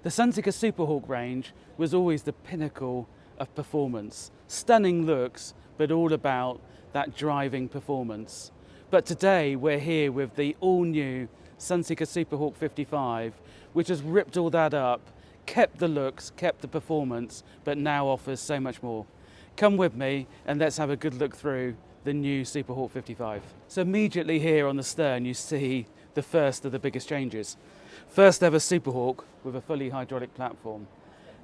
The Sunseeker Superhawk range was always the pinnacle of performance. Stunning looks, but all about that driving performance. But today we're here with the all-new Sunseeker Superhawk 55, which has ripped all that up, kept the looks, kept the performance, but now offers so much more. Come with me and let's have a good look through the new Superhawk 55. So immediately here on the stern you see the first of the biggest changes. First ever Superhawk with a fully hydraulic platform.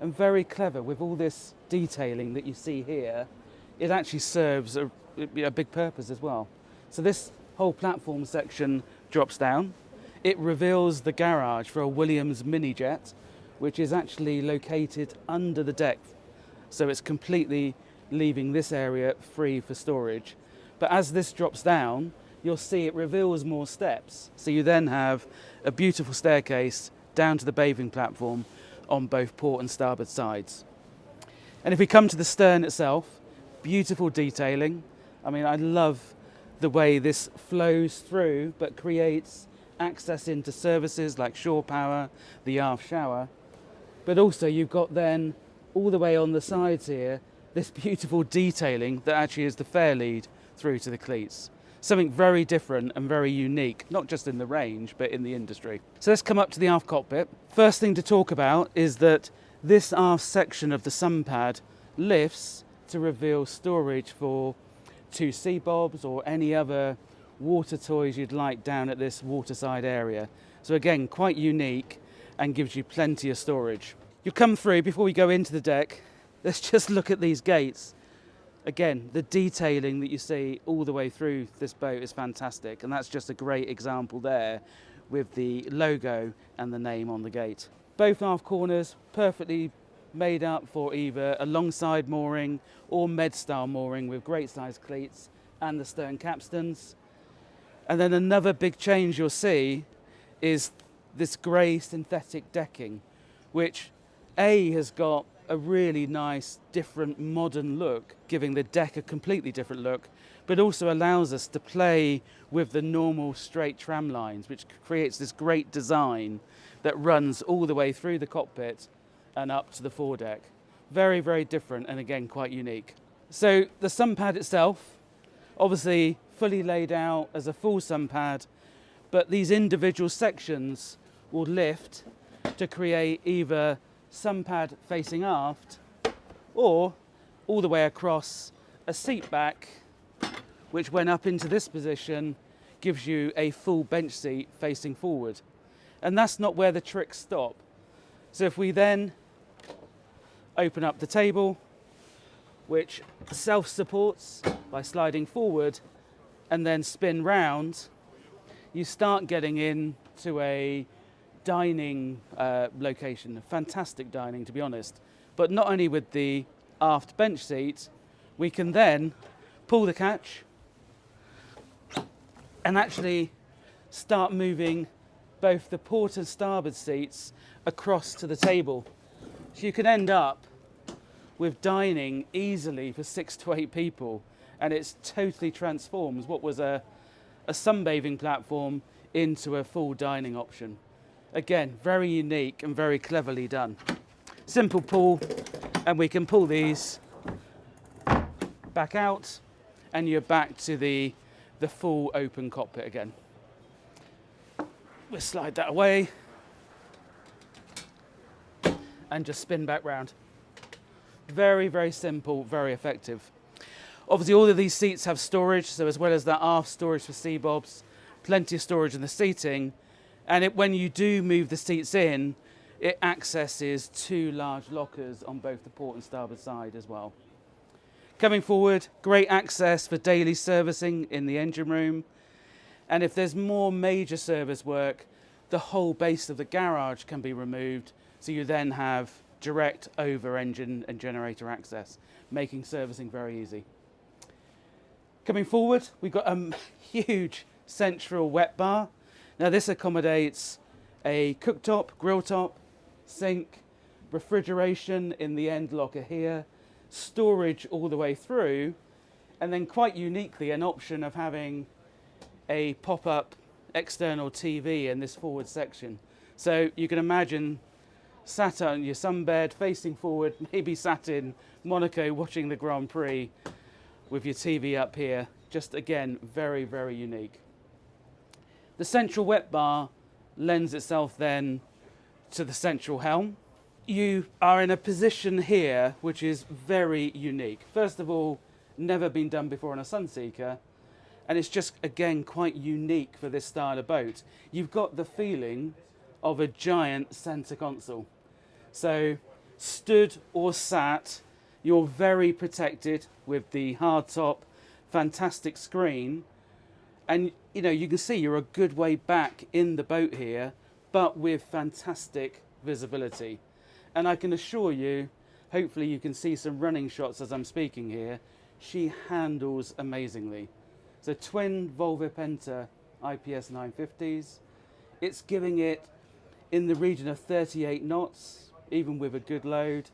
And very clever with all this detailing that you see here, it actually serves a big purpose as well. So this whole platform section drops down. It reveals the garage for a Williams mini jet, which is actually located under the deck. So it's completely leaving this area free for storage. But as this drops down, you'll see it reveals more steps. So you then have a beautiful staircase down to the bathing platform on both port and starboard sides. And if we come to the stern itself, beautiful detailing. I mean, I love the way this flows through, but creates access into services like shore power, the aft shower. But also you've got then, all the way on the sides here, this beautiful detailing that actually is the fare lead through to the cleats. Something very different and very unique, not just in the range, but in the industry. So let's come up to the aft cockpit. First thing to talk about is that this aft section of the sun pad lifts to reveal storage for 2 sea bobs or any other water toys you'd like down at this waterside area. So again, quite unique and gives you plenty of storage. You'll come through, before we go into the deck, let's just look at these gates. Again, the detailing that you see all the way through this boat is fantastic, and that's just a great example there with the logo and the name on the gate. Both aft corners perfectly made up for either a longside mooring or med style mooring with great sized cleats and the stern capstans. And then another big change you'll see is this grey synthetic decking, which has got a really nice, different, modern look, giving the deck a completely different look, but also allows us to play with the normal straight tram lines, which creates this great design that runs all the way through the cockpit and up to the foredeck. Very, very different and again, quite unique. So the sun pad itself, obviously fully laid out as a full sun pad, but these individual sections will lift to create either sun pad facing aft or all the way across a seat back, which when up into this position gives you a full bench seat facing forward. And that's not where the tricks stop. So if we then open up the table, which self-supports by sliding forward and then spin round, you start getting into a dining location, fantastic dining to be honest. But not only with the aft bench seat, we can then pull the catch and actually start moving both the port and starboard seats across to the table. So you can end up with dining easily for 6 to 8 people, and it totally transforms what was a sunbathing platform into a full dining option. Again, very unique and very cleverly done. Simple pull, and we can pull these back out, and you're back to the full open cockpit again. We'll slide that away and just spin back round. Very, very simple, very effective. Obviously, all of these seats have storage, so as well as that aft storage for sea bobs, plenty of storage in the seating. And when you do move the seats in, it accesses 2 large lockers on both the port and starboard side as well. Coming forward, great access for daily servicing in the engine room. And if there's more major service work, the whole base of the garage can be removed, so you then have direct over engine and generator access, making servicing very easy. Coming forward, we've got a huge central wet bar. Now this accommodates a cooktop, grill top, sink, refrigeration in the end locker here, storage all the way through, and then quite uniquely an option of having a pop-up external TV in this forward section. So you can imagine sat on your sunbed, facing forward, maybe sat in Monaco watching the Grand Prix with your TV up here. Just again, very, very unique. The central wet bar lends itself then to the central helm. You are in a position here which is very unique. First of all, never been done before on a Sunseeker, and it's just again quite unique for this style of boat. You've got the feeling of a giant center console. So stood or sat, you're very protected with the hardtop, fantastic screen, and you know you can see you're a good way back in the boat here, but with fantastic visibility. And I can assure you, hopefully you can see some running shots as I'm speaking here, she handles amazingly. So twin Volvo Penta IPS 950s, it's giving it in the region of 38 knots, even with a good load,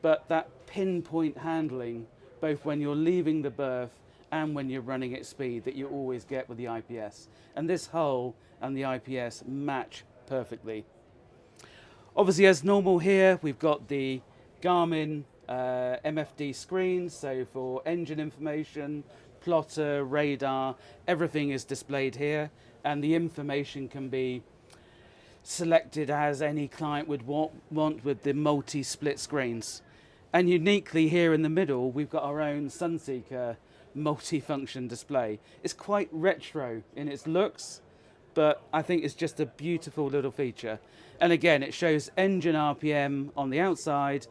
but that pinpoint handling, both when you're leaving the berth and when you're running at speed, that you always get with the IPS. And this hull and the IPS match perfectly. Obviously, as normal here, we've got the Garmin MFD screens, so for engine information, plotter, radar, everything is displayed here, and the information can be selected as any client would want with the multi-split screens. And uniquely here in the middle, we've got our own Sunseeker multi-function display. It's quite retro in its looks, but I think it's just a beautiful little feature. And again, it shows engine RPM on the outside,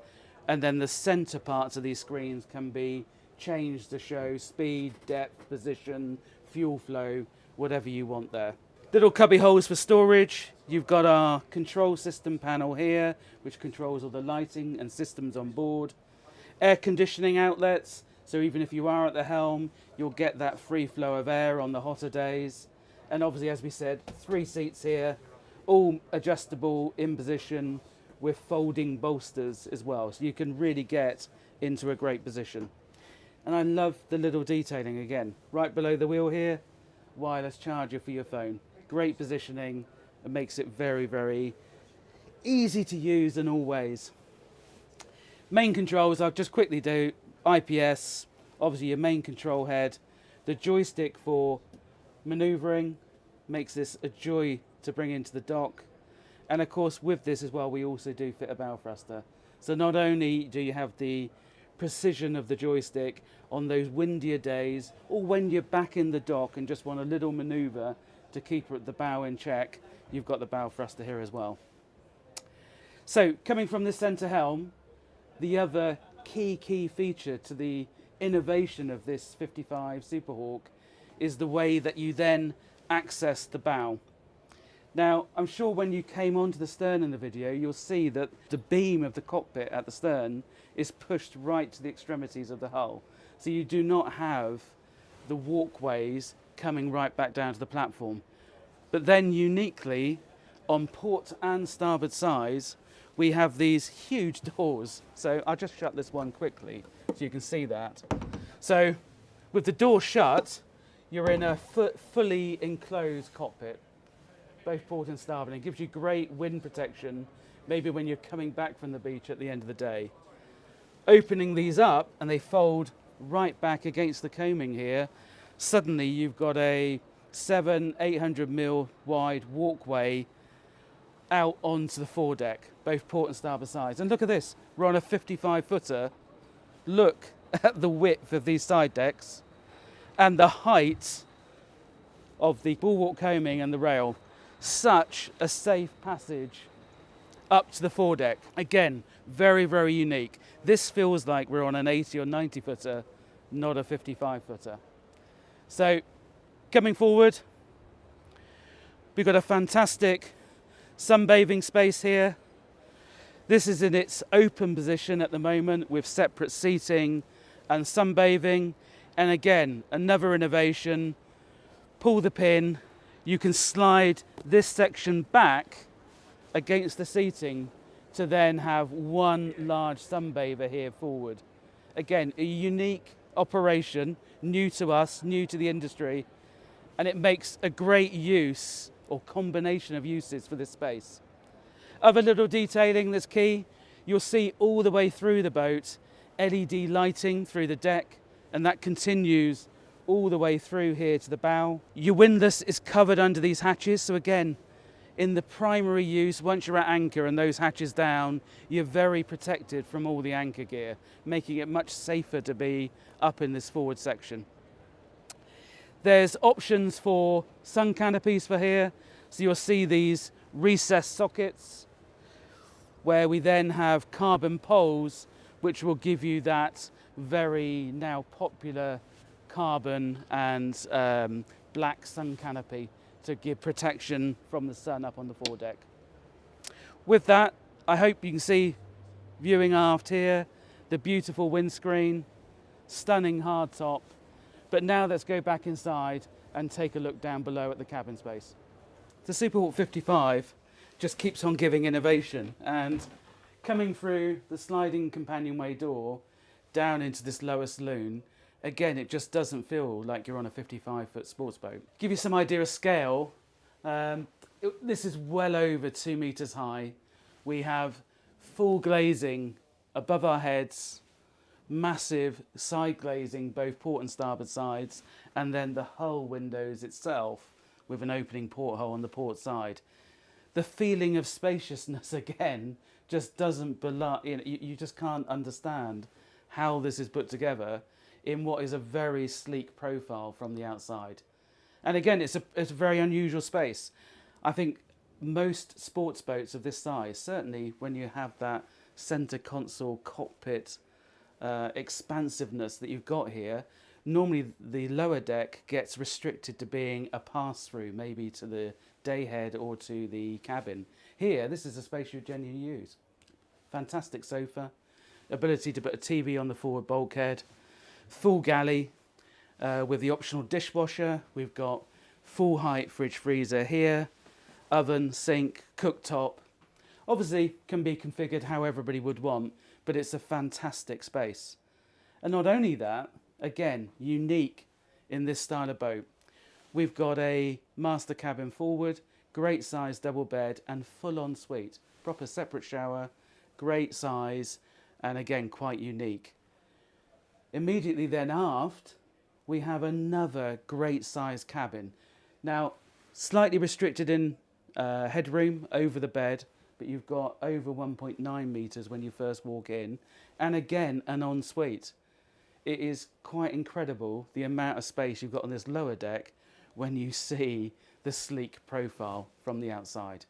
and then the center parts of these screens can be changed to show speed, depth, position, fuel flow, whatever you want there. Little cubby holes for storage. You've got our control system panel here, which controls all the lighting and systems on board. Air conditioning outlets, so even if you are at the helm, you'll get that free flow of air on the hotter days. And obviously, as we said, 3 seats here, all adjustable in position with folding bolsters as well, so you can really get into a great position. And I love the little detailing again. Right below the wheel here, wireless charger for your phone. Great positioning, and makes it very, very easy to use in all ways. Main controls, I'll just quickly do IPS, obviously your main control head. The joystick for maneuvering makes this a joy to bring into the dock. And of course with this as well, we also do fit a bow thruster. So not only do you have the precision of the joystick on those windier days, or when you're back in the dock and just want a little maneuver to keep the bow in check, you've got the bow thruster here as well. So coming from the center helm, the other key feature to the innovation of this 55 Superhawk is the way that you then access the bow. Now, I'm sure when you came onto the stern in the video, you'll see that the beam of the cockpit at the stern is pushed right to the extremities of the hull. So you do not have the walkways coming right back down to the platform. But then uniquely, on port and starboard sides, we have these huge doors. So I'll just shut this one quickly so you can see that. So with the door shut, you're in a fully enclosed cockpit, both port and starboard. It gives you great wind protection, maybe when you're coming back from the beach at the end of the day. Opening these up, and they fold right back against the coaming here, suddenly you've got a 800 mil wide walkway out onto the foredeck, both port and starboard sides. And look at this, we're on a 55 footer. Look at the width of these side decks and the height of the bulwark coaming and the rail. Such a safe passage up to the foredeck. Again, very, very unique. This feels like we're on an 80 or 90 footer, not a 55 footer. So coming forward, we've got a fantastic sunbathing space here. This is in its open position at the moment with separate seating and sunbathing. And again, another innovation, pull the pin, you can slide this section back against the seating to then have one large sunbather here forward. Again, a unique operation, new to us, new to the industry, and it makes a great use or combination of uses for this space. Other little detailing that's key, you'll see all the way through the boat LED lighting through the deck, and that continues all the way through here to the bow. Your windlass is covered under these hatches, so again, in the primary use, once you're at anchor and those hatches down, you're very protected from all the anchor gear, making it much safer to be up in this forward section. There's options for sun canopies for here, so you'll see these recessed sockets where we then have carbon poles which will give you that very now popular carbon and black sun canopy to give protection from the sun up on the foredeck. With that, I hope you can see viewing aft here, the beautiful windscreen, stunning hardtop. But now let's go back inside and take a look down below at the cabin space. The Superhawk 55 just keeps on giving innovation, and coming through the sliding companionway door down into this lower saloon, again, it just doesn't feel like you're on a 55-foot sports boat. Give you some idea of scale, this is well over 2 meters high. We have full glazing above our heads, massive side glazing, both port and starboard sides, and then the hull windows itself with an opening porthole on the port side. The feeling of spaciousness, again, just doesn't belong. You just can't understand how this is put together in what is a very sleek profile from the outside. And again, it's a very unusual space. I think most sports boats of this size, certainly when you have that center console cockpit expansiveness that you've got here, normally the lower deck gets restricted to being a pass-through, maybe to the day head or to the cabin. Here, this is a space you genuinely use. Fantastic sofa, ability to put a TV on the forward bulkhead, full galley with the optional dishwasher. We've got full height fridge freezer here, oven, sink, cooktop. Obviously can be configured how everybody would want, but it's a fantastic space. And not only that, again, unique in this style of boat, we've got a master cabin forward, great size double bed and full ensuite, proper separate shower, great size, and again quite unique. Immediately then aft, we have another great size cabin. Now, slightly restricted in headroom over the bed, but you've got over 1.9 meters when you first walk in, and again an ensuite. It is quite incredible the amount of space you've got on this lower deck when you see the sleek profile from the outside.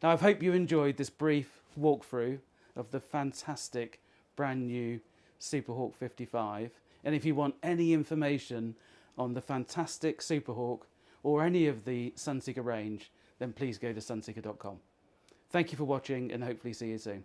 Now, I hope you enjoyed this brief walkthrough of the fantastic brand new Superhawk 55. And if you want any information on the fantastic Superhawk or any of the Sunseeker range, then please go to sunseeker.com. Thank you for watching and hopefully see you soon.